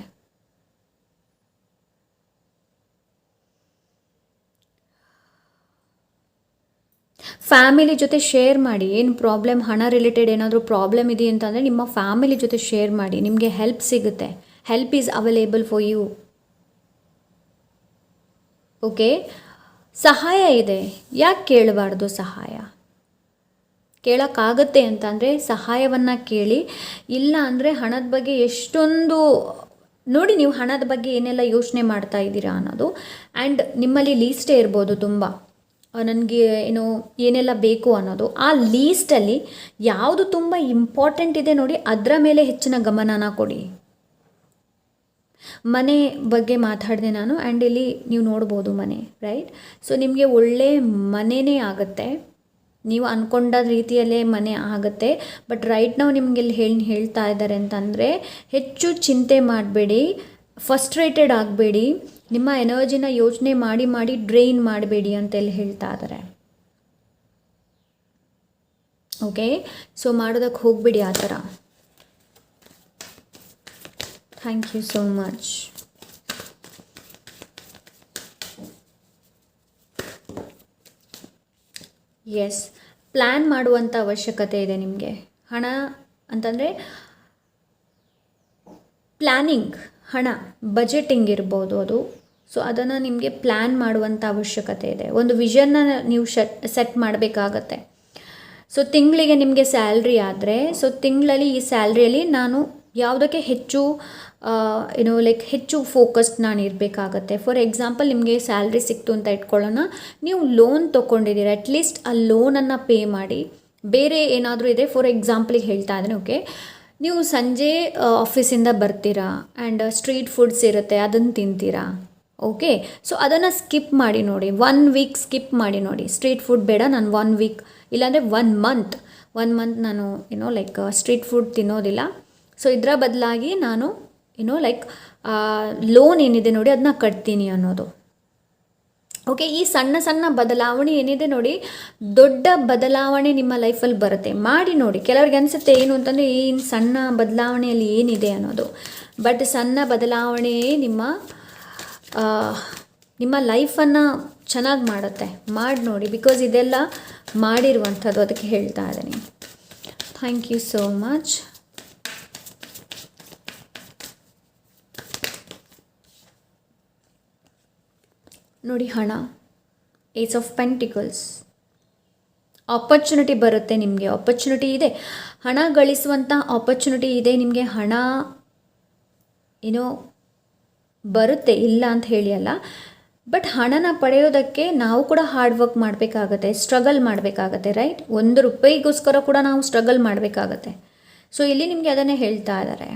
Speaker 1: ಫ್ಯಾಮಿಲಿ ಜೊತೆ ಶೇರ್ ಮಾಡಿ. ಏನು ಪ್ರಾಬ್ಲಮ್, ಹಣ ರಿಲೇಟೆಡ್ ಏನಾದರೂ ಪ್ರಾಬ್ಲಮ್ ಇದೆ ಅಂತಂದರೆ ನಿಮ್ಮ ಫ್ಯಾಮಿಲಿ ಜೊತೆ ಶೇರ್ ಮಾಡಿ, ನಿಮಗೆ ಹೆಲ್ಪ್ ಸಿಗುತ್ತೆ. Help is available for you. Okay, ಸಹಾಯ ಇದೆ, ಯಾಕೆ ಕೇಳಬಾರ್ದು? ಸಹಾಯ ಕೇಳೋಕ್ಕಾಗತ್ತೆ ಅಂತಂದರೆ ಸಹಾಯವನ್ನು ಕೇಳಿ. ಇಲ್ಲ ಅಂದರೆ ಹಣದ ಬಗ್ಗೆ ಎಷ್ಟೊಂದು ನೋಡಿ, ನೀವು ಹಣದ ಬಗ್ಗೆ ಏನೆಲ್ಲ ಯೋಚನೆ ಮಾಡ್ತಾ ಇದ್ದೀರಾ ಅನ್ನೋದು. ಆ್ಯಂಡ್ ನಿಮ್ಮಲ್ಲಿ ಲೀಸ್ಟೇ ಇರ್ಬೋದು ತುಂಬ, ನನಗೆ ಏನೆಲ್ಲ ಬೇಕು ಅನ್ನೋದು. ಆ ಲೀಸ್ಟಲ್ಲಿ ಯಾವುದು ತುಂಬ ಇಂಪಾರ್ಟೆಂಟ್ ಇದೆ ನೋಡಿ, ಅದರ ಮೇಲೆ ಹೆಚ್ಚಿನ ಗಮನನ ಕೊಡಿ. ಮನೆ ಬಗ್ಗೆ ಮಾತಾಡಿದೆ ನಾನು, ಆ್ಯಂಡ್ ಇಲ್ಲಿ ನೀವು ನೋಡ್ಬೋದು ಮನೆ, ರೈಟ್? ಸೊ ನಿಮಗೆ ಒಳ್ಳೆ ಮನೆಯೇ ಆಗುತ್ತೆ, ನೀವು ಅಂದ್ಕೊಂಡ ರೀತಿಯಲ್ಲೇ ಮನೆ ಆಗುತ್ತೆ. ಬಟ್ ರೈಟ್ ನಾವು ನಿಮಗೆ ಇಲ್ಲಿ ಹೇಳ್ತಾ ಇದ್ದಾರೆ ಅಂತಂದರೆ, ಹೆಚ್ಚು ಚಿಂತೆ ಮಾಡಬೇಡಿ, ಫಸ್ಟ್ರೇಟೆಡ್ ಆಗಬೇಡಿ, ನಿಮ್ಮ ಎನರ್ಜಿನ ಯೋಚನೆ ಮಾಡಿ ಡ್ರೈನ್ ಮಾಡಬೇಡಿ ಅಂತೆಲ್ಲ ಹೇಳ್ತಾ ಇದ್ದಾರೆ. ಓಕೆ, ಸೊ ಮಾಡೋದಕ್ಕೆ ಹೋಗ್ಬಿಡಿ ಆ ಥರ. Thank you so much. Yes, plan ಮಾಡುವಂಥ ಅವಶ್ಯಕತೆ ಇದೆ ನಿಮಗೆ. ಹಣ ಅಂತಂದರೆ ಪ್ಲ್ಯಾನಿಂಗ್, ಹಣ ಬಜೆಟಿಂಗ್ ಇರ್ಬೋದು ಅದು. ಸೊ ಅದನ್ನು ನಿಮಗೆ ಪ್ಲ್ಯಾನ್ ಮಾಡುವಂಥ ಅವಶ್ಯಕತೆ ಇದೆ. ಒಂದು ವಿಷನ್ನ ನೀವು ಸೆಟ್ ಮಾಡಬೇಕಾಗತ್ತೆ. ಸೊ ತಿಂಗಳಿಗೆ ನಿಮಗೆ ಸ್ಯಾಲ್ರಿ ಆದರೆ, ಸೊ ತಿಂಗಳಲ್ಲಿ ಈ ಸ್ಯಾಲ್ರಿಯಲ್ಲಿ ನಾನು ಯಾವುದಕ್ಕೆ ಹೆಚ್ಚು ಹೆಚ್ಚು ಫೋಕಸ್ಡ್ ನಾನು ಇರಬೇಕಾಗತ್ತೆ. ಫಾರ್ ಎಕ್ಸಾಂಪಲ್, ನಿಮಗೆ ಸ್ಯಾಲ್ರಿ ಸಿಕ್ತು ಅಂತ ಇಟ್ಕೊಳ್ಳೋಣ, ನೀವು ಲೋನ್ ತೊಗೊಂಡಿದ್ದೀರ, ಅಟ್ಲೀಸ್ಟ್ ಆ ಲೋನನ್ನು ಪೇ ಮಾಡಿ. ಬೇರೆ ಏನಾದರೂ ಇದೆ, ಫಾರ್ ಎಕ್ಸಾಂಪಲಿಗೆ ಹೇಳ್ತಾ ಇದ್ದೀನಿ. ಓಕೆ, ನೀವು ಸಂಜೆ ಆಫೀಸಿಂದ ಬರ್ತೀರಾ ಆ್ಯಂಡ್ ಸ್ಟ್ರೀಟ್ ಫುಡ್ಸ್ ಇರುತ್ತೆ, ಅದನ್ನು ತಿಂತೀರಾ. ಓಕೆ, ಸೊ ಅದನ್ನು ಸ್ಕಿಪ್ ಮಾಡಿ ನೋಡಿ, 1 ವೀಕ್ ಸ್ಕಿಪ್ ಮಾಡಿ ನೋಡಿ. ಸ್ಟ್ರೀಟ್ ಫುಡ್ ಬೇಡ, ನಾನು 1 ವೀಕ್ ಇಲ್ಲಾಂದರೆ 1 ಮಂತ್ ನಾನು ಸ್ಟ್ರೀಟ್ ಫುಡ್ ತಿನ್ನೋದಿಲ್ಲ. ಸೊ ಇದರ ಬದಲಾಗಿ ನಾನು ಲೋನ್ ಏನಿದೆ ನೋಡಿ ಅದನ್ನ ಕಟ್ತೀನಿ ಅನ್ನೋದು. ಓಕೆ, ಈ ಸಣ್ಣ ಸಣ್ಣ ಬದಲಾವಣೆ ಏನಿದೆ ನೋಡಿ, ದೊಡ್ಡ ಬದಲಾವಣೆ ನಿಮ್ಮ ಲೈಫಲ್ಲಿ ಬರುತ್ತೆ. ಮಾಡಿ ನೋಡಿ. ಕೆಲವ್ರಿಗೆ ಅನಿಸುತ್ತೆ ಏನು ಅಂತಂದರೆ, ಈ ಸಣ್ಣ ಬದಲಾವಣೆಯಲ್ಲಿ ಏನಿದೆ ಅನ್ನೋದು. ಬಟ್ ಸಣ್ಣ ಬದಲಾವಣೆ ನಿಮ್ಮ ಲೈಫನ್ನು ಚೆನ್ನಾಗಿ ಮಾಡುತ್ತೆ. ಮಾಡಿ ನೋಡಿ, ಬಿಕಾಸ್ ಇದೆಲ್ಲ ಮಾಡಿರುವಂಥದ್ದು, ಅದಕ್ಕೆ ಹೇಳ್ತಾ ಇದ್ದೀನಿ. Thank you so much. ನೋಡಿ, ಹಣ, ಏಸ್ ಆಫ್ ಪೆಂಟಿಕಲ್ಸ್, ಆಪರ್ಚುನಿಟಿ ಬರುತ್ತೆ ನಿಮಗೆ. ಆಪರ್ಚುನಿಟಿ ಇದೆ, ಹಣ ಗಳಿಸುವಂಥ ಆಪರ್ಚುನಿಟಿ ಇದೆ ನಿಮಗೆ. ಹಣ ಬರುತ್ತೆ, ಇಲ್ಲ ಅಂತ ಹೇಳಿ ಅಲ್ಲ. ಬಟ್ ಹಣನ ಪಡೆಯೋದಕ್ಕೆ ನಾವು ಕೂಡ ಹಾರ್ಡ್ ವರ್ಕ್ ಮಾಡಬೇಕಾಗತ್ತೆ, ಸ್ಟ್ರಗಲ್ ಮಾಡಬೇಕಾಗತ್ತೆ, ರೈಟ್? 1 ರೂಪಾಯಿಗೋಸ್ಕರ ಕೂಡ ನಾವು ಸ್ಟ್ರಗಲ್ ಮಾಡಬೇಕಾಗತ್ತೆ. ಸೊ ಇಲ್ಲಿ ನಿಮಗೆ ಅದನ್ನೇ ಹೇಳ್ತಾ ಇದ್ದಾರೆ.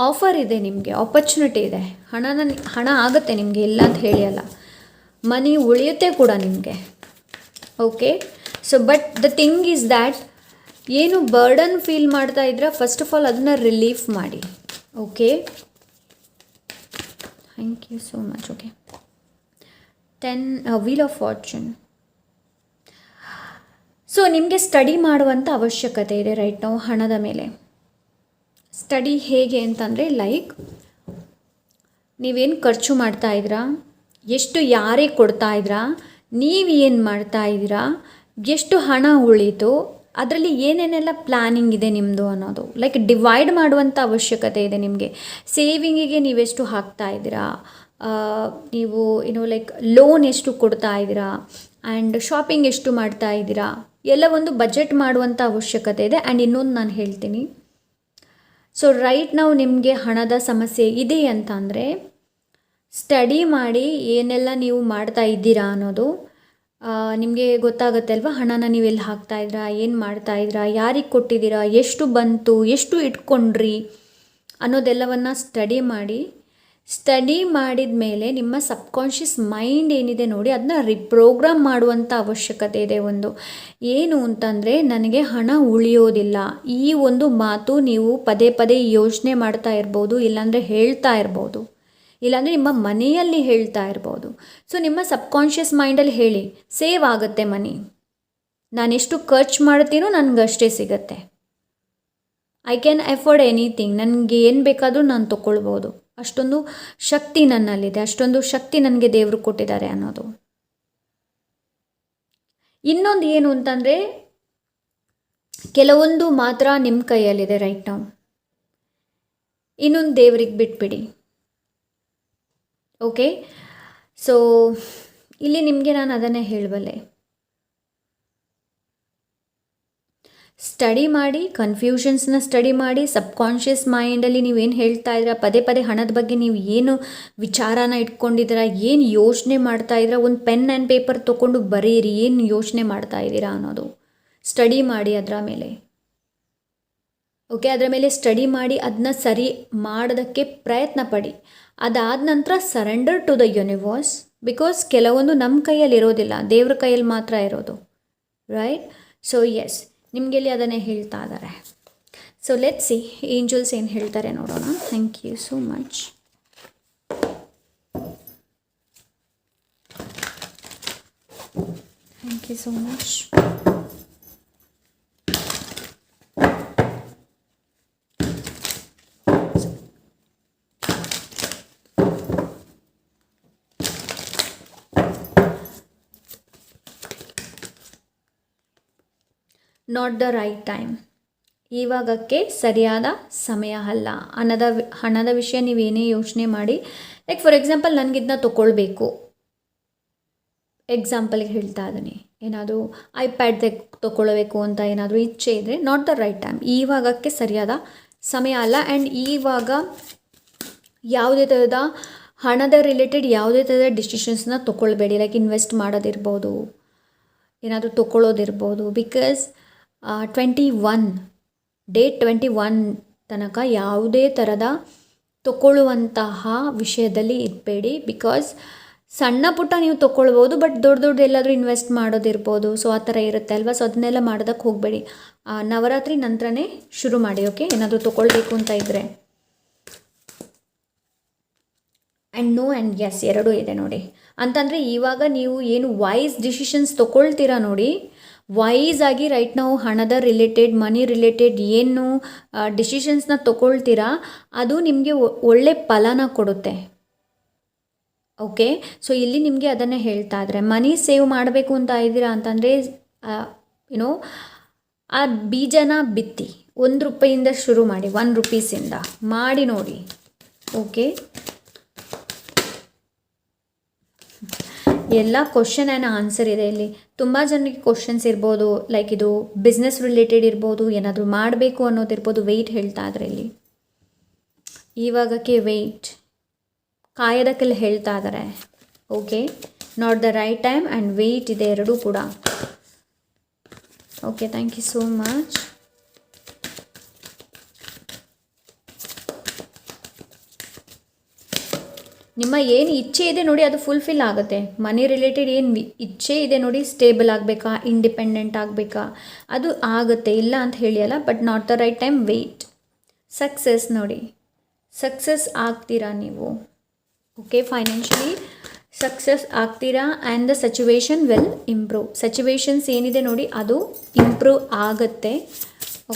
Speaker 1: ಆಫರ್ ಇದೆ ನಿಮಗೆ, ಆಪರ್ಚುನಿಟಿ ಇದೆ, ಹಣ ಆಗುತ್ತೆ ನಿಮಗೆ, ಇಲ್ಲ ಅಂತ ಹೇಳಿ ಅಲ್ಲ. ಮನಿ ಉಳಿಯುತ್ತೆ ಕೂಡ ನಿಮಗೆ. Okay, so but the thing is that, ಏನು ಬರ್ಡನ್ ಫೀಲ್ ಮಾಡ್ತಾ ಇದ್ರೆ ಫಸ್ಟ್ ಆಫ್ ಆಲ್ ಅದನ್ನು ರಿಲೀಫ್ ಮಾಡಿ. Okay, thank you so much. Okay, 10 wheel of fortune. So ನಿಮಗೆ ಸ್ಟಡಿ ಮಾಡುವಂಥ ಅವಶ್ಯಕತೆ ಇದೆ ರೈಟ್ ನಾವು ಹಣದ ಮೇಲೆ. ಸ್ಟಡಿ ಹೇಗೆ ಅಂತಂದರೆ, ನೀವೇನು ಖರ್ಚು ಮಾಡ್ತಾಯಿದ್ದೀರಾ, ಎಷ್ಟು ಯಾರಿಗೆ ಕೊಡ್ತಾಯಿದ್ದೀರಾ, ನೀವು ಏನು ಮಾಡ್ತಾಯಿದ್ದೀರಾ, ಎಷ್ಟು ಹಣ ಉಳೀತು, ಅದರಲ್ಲಿ ಏನೇನೆಲ್ಲ ಪ್ಲ್ಯಾನಿಂಗ್ ಇದೆ ನಿಮ್ಮದು ಅನ್ನೋದು. ಡಿವೈಡ್ ಮಾಡುವಂಥ ಅವಶ್ಯಕತೆ ಇದೆ ನಿಮಗೆ. ಸೇವಿಂಗಿಗೆ ನೀವೆಷ್ಟು ಹಾಕ್ತಾಯಿದ್ದೀರಾ, ನೀವು ಲೋನ್ ಎಷ್ಟು ಕೊಡ್ತಾಯಿದ್ದೀರಾ, ಆ್ಯಂಡ್ ಶಾಪಿಂಗ್ ಎಷ್ಟು ಮಾಡ್ತಾಯಿದ್ದೀರಾ, ಎಲ್ಲ ಒಂದು ಬಜೆಟ್ ಮಾಡುವಂಥ ಅವಶ್ಯಕತೆ ಇದೆ. ಆ್ಯಂಡ್ ಇನ್ನೊಂದು ನಾನು ಹೇಳ್ತೀನಿ, ಸೊ ರೈಟ್ ನಾವು ನಿಮಗೆ ಹಣದ ಸಮಸ್ಯೆ ಇದೆ ಅಂತ ಅಂದರೆ ಸ್ಟಡಿ ಮಾಡಿ ಏನೆಲ್ಲ ನೀವು ಮಾಡ್ತಾ ಇದ್ದೀರಾ ಅನ್ನೋದು ನಿಮಗೆ ಗೊತ್ತಾಗುತ್ತೆ ಅಲ್ವಾ. ಹಣನ ನೀವು ಎಲ್ಲಿ ಹಾಕ್ತಾಯಿದ್ರಾ, ಏನು ಮಾಡ್ತಾಯಿದ್ರಾ, ಯಾರಿಗೆ ಕೊಟ್ಟಿದ್ದೀರಾ, ಎಷ್ಟು ಬಂತು, ಎಷ್ಟು ಇಟ್ಕೊಂಡ್ರಿ ಅನ್ನೋದೆಲ್ಲವನ್ನು ಸ್ಟಡಿ ಮಾಡಿದ ಮೇಲೆ ನಿಮ್ಮ ಸಬ್ಕಾನ್ಷಿಯಸ್ ಮೈಂಡ್ ಏನಿದೆ ನೋಡಿ ಅದನ್ನ ರಿಪ್ರೋಗ್ರಾಮ್ ಮಾಡುವಂಥ ಅವಶ್ಯಕತೆ ಇದೆ. ಒಂದು ಏನು ಅಂತಂದರೆ ನನಗೆ ಹಣ ಉಳಿಯೋದಿಲ್ಲ, ಈ ಒಂದು ಮಾತು ನೀವು ಪದೇ ಪದೇ ಯೋಚನೆ ಮಾಡ್ತಾ ಇರ್ಬೋದು, ಇಲ್ಲಾಂದರೆ ಹೇಳ್ತಾ ಇರ್ಬೋದು, ಇಲ್ಲಾಂದರೆ ನಿಮ್ಮ ಮನೆಯಲ್ಲಿ ಹೇಳ್ತಾ ಇರ್ಬೋದು. ಸೊ ನಿಮ್ಮ ಸಬ್ಕಾನ್ಷಿಯಸ್ ಮೈಂಡಲ್ಲಿ ಹೇಳಿ, ಸೇವ್ ಆಗುತ್ತೆ ಮನಿ, ನಾನೆಷ್ಟು ಖರ್ಚು ಮಾಡ್ತೀನೋ ನನಗಷ್ಟೇ ಸಿಗುತ್ತೆ, ಐ ಕ್ಯಾನ್ ಅಫೋರ್ಡ್ ಎನಿಥಿಂಗ್, ನನಗೆ ಏನು ಬೇಕಾದರೂ ನಾನು ತೊಗೊಳ್ಬೋದು, ಅಷ್ಟೊಂದು ಶಕ್ತಿ ನನ್ನಲ್ಲಿದೆ, ಅಷ್ಟೊಂದು ಶಕ್ತಿ ನನಗೆ ದೇವರು ಕೊಟ್ಟಿದ್ದಾರೆ ಅನ್ನೋದು. ಇನ್ನೊಂದು ಏನು ಅಂತಂದರೆ ಕೆಲವೊಂದು ಮಾತ್ರ ನಿಮ್ಮ ಕೈಯಲ್ಲಿದೆ ರೈಟ್ ನಾವು, ಇನ್ನೊಂದು ದೇವ್ರಿಗೆ ಬಿಟ್ಬಿಡಿ. ಓಕೆ, ಸೊ ಇಲ್ಲಿ ನಿಮಗೆ ನಾನು ಅದನ್ನೇ ಹೇಳಬಲ್ಲೆ, ಸ್ಟಡಿ ಮಾಡಿ, ಕನ್ಫ್ಯೂಷನ್ಸ್ನ ಸ್ಟಡಿ ಮಾಡಿ, ಸಬ್ಕಾನ್ಷಿಯಸ್ ಮೈಂಡಲ್ಲಿ ನೀವೇನು ಹೇಳ್ತಾ ಇದ್ದೀರಾ, ಪದೇ ಪದೇ ಹಣದ ಬಗ್ಗೆ ನೀವು ಏನು ವಿಚಾರನ ಇಟ್ಕೊಂಡಿದ್ದೀರಾ, ಏನು ಯೋಚನೆ ಮಾಡ್ತಾ ಇದ್ದೀರಾ, ಒಂದು ಪೆನ್ ಆ್ಯಂಡ್ ಪೇಪರ್ ತೊಗೊಂಡು ಬರೀರಿ, ಏನು ಯೋಚನೆ ಮಾಡ್ತಾ ಇದ್ದೀರಾ ಅನ್ನೋದು ಸ್ಟಡಿ ಮಾಡಿ ಅದರ ಮೇಲೆ. ಓಕೆ, ಅದರ ಮೇಲೆ ಸ್ಟಡಿ ಮಾಡಿ ಅದನ್ನ ಸರಿ ಮಾಡೋದಕ್ಕೆ ಪ್ರಯತ್ನ ಪಡಿ. ಅದಾದ ನಂತರ surrender to the universe, because ಕೆಲವೊಂದು ನಮ್ಮ ಕೈಯಲ್ಲಿ ಇರೋದಿಲ್ಲ, ದೇವ್ರ ಕೈಯಲ್ಲಿ ಮಾತ್ರ ಇರೋದು, ರೈಟ್. ಸೊ ಎಸ್, ನಿಮಗೆ ಇಲ್ಲಿ ಅದನ್ನೇ ಹೇಳ್ತಾ ಇದ್ದಾರೆ. ಸೊ ಲೆಟ್ಸ್ ಸಿ ಏಂಜಲ್ಸ್ ಏನು ಹೇಳ್ತಾರೆ ನೋಡೋಣ. Thank you so much. Thank you so much. Not the right time, ಇವಾಗಕ್ಕೆ ಸರಿಯಾದ ಸಮಯ ಅಲ್ಲ. ಹಣದ ವಿಷಯ ನೀವೇನೇ ಯೋಚನೆ ಮಾಡಿ, ಲೈಕ್ ಫಾರ್ ಎಕ್ಸಾಂಪಲ್ ನನಗಿದನ್ನ ತೊಗೊಳ್ಬೇಕು, ಎಕ್ಸಾಂಪಲ್ಗೆ ಹೇಳ್ತಾ ಇದ್ದೀನಿ, ಏನಾದರೂ ಐಪ್ಯಾಡ್ ತೊಗೊಳ್ಬೇಕು ಅಂತ ಏನಾದರೂ ಇಚ್ಛೆ ಇದ್ದರೆ ನಾಟ್ ದ ರೈಟ್ ಟೈಮ್, ಇವಾಗಕ್ಕೆ ಸರಿಯಾದ ಸಮಯ ಅಲ್ಲ. ಆ್ಯಂಡ್ ಇವಾಗ ಯಾವುದೇ ಥರದ ಹಣದ ರಿಲೇಟೆಡ್ ಯಾವುದೇ ಥರದ ಡಿಸಿಷನ್ಸ್ನ ತೊಗೊಳ್ಬೇಡಿ, ಲೈಕ್ ಇನ್ವೆಸ್ಟ್ ಮಾಡೋದಿರ್ಬೋದು, ಏನಾದರೂ ತೊಗೊಳ್ಳೋದಿರ್ಬೋದು. ಬಿಕಾಸ್ 21 ತನಕ ಯಾವುದೇ ಥರದ ತೊಗೊಳ್ಳುವಂತಹ ವಿಷಯದಲ್ಲಿ ಇರಬೇಡಿ. ಬಿಕಾಸ್ ಸಣ್ಣ ಪುಟ್ಟ ನೀವು ತೊಗೊಳ್ಬೋದು, ಬಟ್ ದೊಡ್ಡ ಎಲ್ಲಾದರೂ ಇನ್ವೆಸ್ಟ್ ಮಾಡೋದಿರ್ಬೋದು, ಸೊ ಆ ಥರ ಇರುತ್ತೆ ಅಲ್ವಾ. ಸೊ ಅದನ್ನೆಲ್ಲ ಮಾಡೋದಕ್ಕೆ ಹೋಗಬೇಡಿ, ನವರಾತ್ರಿ ನಂತರನೇ ಶುರು ಮಾಡಿ. ಓಕೆ, ಏನಾದರೂ ತೊಗೊಳ್ಬೇಕು ಅಂತ ಇದ್ದರೆ. ಆ್ಯಂಡ್ ನೋ ಆ್ಯಂಡ್ ಎಸ್ ಎರಡೂ ಇದೆ ನೋಡಿ. ಅಂತಂದರೆ ಇವಾಗ ನೀವು ಏನು ವೈಸ್ ಡಿಸಿಷನ್ಸ್ ತೊಗೊಳ್ತೀರಾ ನೋಡಿ, ವೈಸ್ ಆಗಿ ರೈಟ್ ನಾವು ಹಣದ ರಿಲೇಟೆಡ್, ಮನಿ ರಿಲೇಟೆಡ್ ಏನು ಡಿಸಿಷನ್ಸ್ನ ತೊಗೊಳ್ತೀರಾ ಅದು ನಿಮಗೆ ಒಳ್ಳೆ ಫಲನ ಕೊಡುತ್ತೆ. ಓಕೆ, ಸೊ ಇಲ್ಲಿ ನಿಮಗೆ ಅದನ್ನೇ ಹೇಳ್ತಾ ಇದ್ದಾರೆ, ಮನಿ ಸೇವ್ ಮಾಡಬೇಕು ಅಂತ ಇದ್ದೀರಾ ಅಂತಂದರೆ ಏನೋ ಆ ಬೀಜನ ಬಿತ್ತಿ ₹1 ಶುರು ಮಾಡಿ, ₹1 ಮಾಡಿ ನೋಡಿ. ಓಕೆ, ಎಲ್ಲ ಕ್ವಶನ್ ಆ್ಯಂಡ್ ಆನ್ಸರ್ ಇದೆ ಇಲ್ಲಿ. ತುಂಬ ಜನರಿಗೆ ಕ್ವಶನ್ಸ್ ಇರ್ಬೋದು, ಲೈಕ್ ಇದು ಬಿಸ್ನೆಸ್ ರಿಲೇಟೆಡ್ ಇರ್ಬೋದು, ಏನಾದರೂ ಮಾಡಬೇಕು ಅನ್ನೋದಿರ್ಬೋದು. ವೆಯ್ಟ್ ಹೇಳ್ತಾ ಇದ್ದಾರೆ ಇಲ್ಲಿ, ಇವಾಗಕ್ಕೆ ವೆಯ್ಟ್, ಕಾಯೋದಕ್ಕೆಲ್ಲ ಹೇಳ್ತಾ ಇದ್ದಾರೆ. Okay, not the right time and wait ಇದೆ ಎರಡೂ ಕೂಡ. Okay, thank you so much. ನಿಮ್ಮ ಏನು ಇಚ್ಛೆ ಇದೆ ನೋಡಿ ಅದು ಫುಲ್ಫಿಲ್ ಆಗುತ್ತೆ. ಮನಿ ರಿಲೇಟೆಡ್ ಏನು ಇಚ್ಛೆ ಇದೆ ನೋಡಿ, ಸ್ಟೇಬಲ್ ಆಗಬೇಕಾ, ಇಂಡಿಪೆಂಡೆಂಟ್ ಆಗಬೇಕಾ, ಅದು ಆಗುತ್ತೆ, ಇಲ್ಲ ಅಂತ ಹೇಳಿಯಲ್ಲ. But not the right time, wait. Success ನೋಡಿ, ಸಕ್ಸಸ್ ಆಗ್ತೀರಾ ನೀವು. ಓಕೆ, ಫೈನಾನ್ಷಿಯಲಿ ಸಕ್ಸಸ್ ಆಗ್ತೀರಾ. And the situation will improve. Situations ಏನಿದೆ ನೋಡಿ ಅದು ಇಂಪ್ರೂವ್ ಆಗುತ್ತೆ.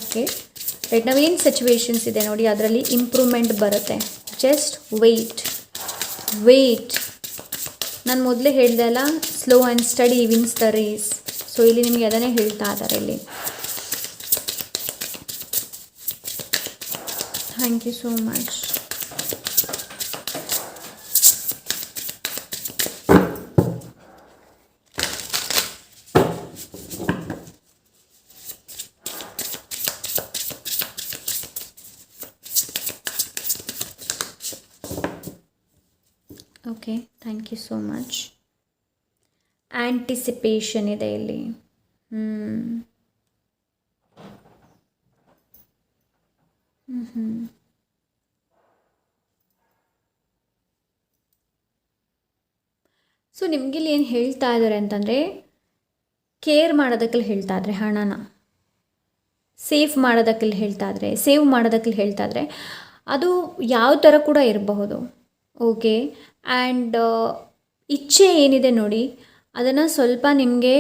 Speaker 1: ಓಕೆ, ರೈಟ್, ನಾವೇನು ಸಿಚುವೇಶನ್ಸ್ ಇದೆ ನೋಡಿ ಅದರಲ್ಲಿ ಇಂಪ್ರೂವ್ಮೆಂಟ್ ಬರುತ್ತೆ. Just wait. ನಾನು ಮೊದಲೇ ಹೇಳಿದೆ ಅಲ್ಲ, slow and steady wins the race. So ಇಲ್ಲಿ ನಿಮಗೆ ಅದನ್ನೇ ಹೇಳ್ತಾ ಇದ್ದಾರೆ ಇಲ್ಲಿ. Thank you so much. Okay, thank you so much. Anticipation ಇದೆ ಇಲ್ಲಿ. ಸೊ ನಿಮಗಿಲ್ಲಿ ಏನು ಹೇಳ್ತಾ ಇದ್ದಾರೆ ಅಂತಂದರೆ, ಕೇರ್ ಮಾಡೋದಕ್ಕೆ ಹೇಳ್ತಾ ಇದ್ರೆ, ಹಣನ ಸೇವ್ ಮಾಡೋದಕ್ಕೆ ಹೇಳ್ತಾ ಇದ್ರೆ ಅದು ಯಾವ ಥರ ಕೂಡ ಇರಬಹುದು. ಓಕೆ, ಆ್ಯಂಡ್ ಇಚ್ಛೆ ಏನಿದೆ ನೋಡಿ, ಅದನ್ನು ಸ್ವಲ್ಪ ನಿಮಗೆ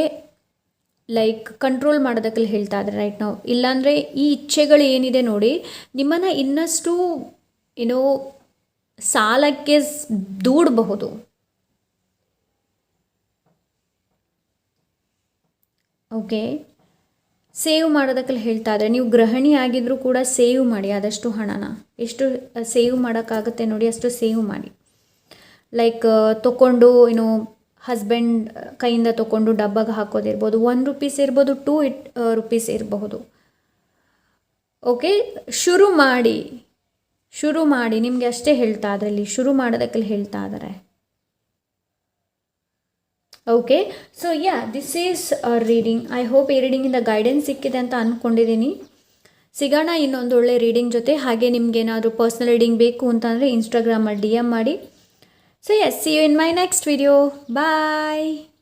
Speaker 1: ಲೈಕ್ ಕಂಟ್ರೋಲ್ ಮಾಡೋದಕ್ಕೆ ಹೇಳ್ತಾ ಇದ್ದಾರೆ ರೈಟ್ ನಾವು. ಇಲ್ಲಾಂದರೆ ಈ ಇಚ್ಛೆಗಳು ಏನಿದೆ ನೋಡಿ, ನಿಮ್ಮನ್ನು ಇನ್ನಷ್ಟು ಏನೋ ಸಾಲಕ್ಕೆ ದೂಡಬಹುದು. ಓಕೆ, ಸೇವ್ ಮಾಡೋದಕ್ಕೆ ಹೇಳ್ತಾ ಇದ್ದಾರೆ. ನೀವು ಗೃಹಿಣಿ ಆಗಿದ್ದರೂ ಕೂಡ ಸೇವ್ ಮಾಡಿ ಆದಷ್ಟು ಹಣನ. ಎಷ್ಟು ಸೇವ್ ಮಾಡೋಕ್ಕಾಗುತ್ತೆ ನೋಡಿ ಅಷ್ಟು ಸೇವ್ ಮಾಡಿ. ಲೈಕ್ ತೊಗೊಂಡು ಹಸ್ಬೆಂಡ್ ಕೈಯಿಂದ ತೊಗೊಂಡು ಡಬ್ಬಗೆ ಹಾಕೋದಿರ್ಬೋದು, ₹1 ಇರ್ಬೋದು, ₹2 ಇರಬಹುದು. ಓಕೆ, ಶುರು ಮಾಡಿ ನಿಮಗೆ ಅಷ್ಟೇ ಹೇಳ್ತಾ ಅದರಲ್ಲಿ ಶುರು ಮಾಡೋದಕ್ಕೆ ಹೇಳ್ತಾ ಇದ್ದಾರೆ. Okay, so this is reading. I hope ಈ ರೀಡಿಂಗಿಂದ ಗೈಡೆನ್ಸ್ ಸಿಕ್ಕಿದೆ ಅಂತ ಅಂದ್ಕೊಂಡಿದ್ದೀನಿ. ಸಿಗೋಣ ಇನ್ನೊಂದು ಒಳ್ಳೆ ರೀಡಿಂಗ್ ಜೊತೆ. ಹಾಗೆ ನಿಮ್ಗೇನಾದರೂ ಪರ್ಸ್ನಲ್ ರೀಡಿಂಗ್ ಬೇಕು ಅಂತಂದರೆ ಇನ್ಸ್ಟಾಗ್ರಾಮಲ್ಲಿ DM ಮಾಡಿ. So yes, see you in my next video. Bye.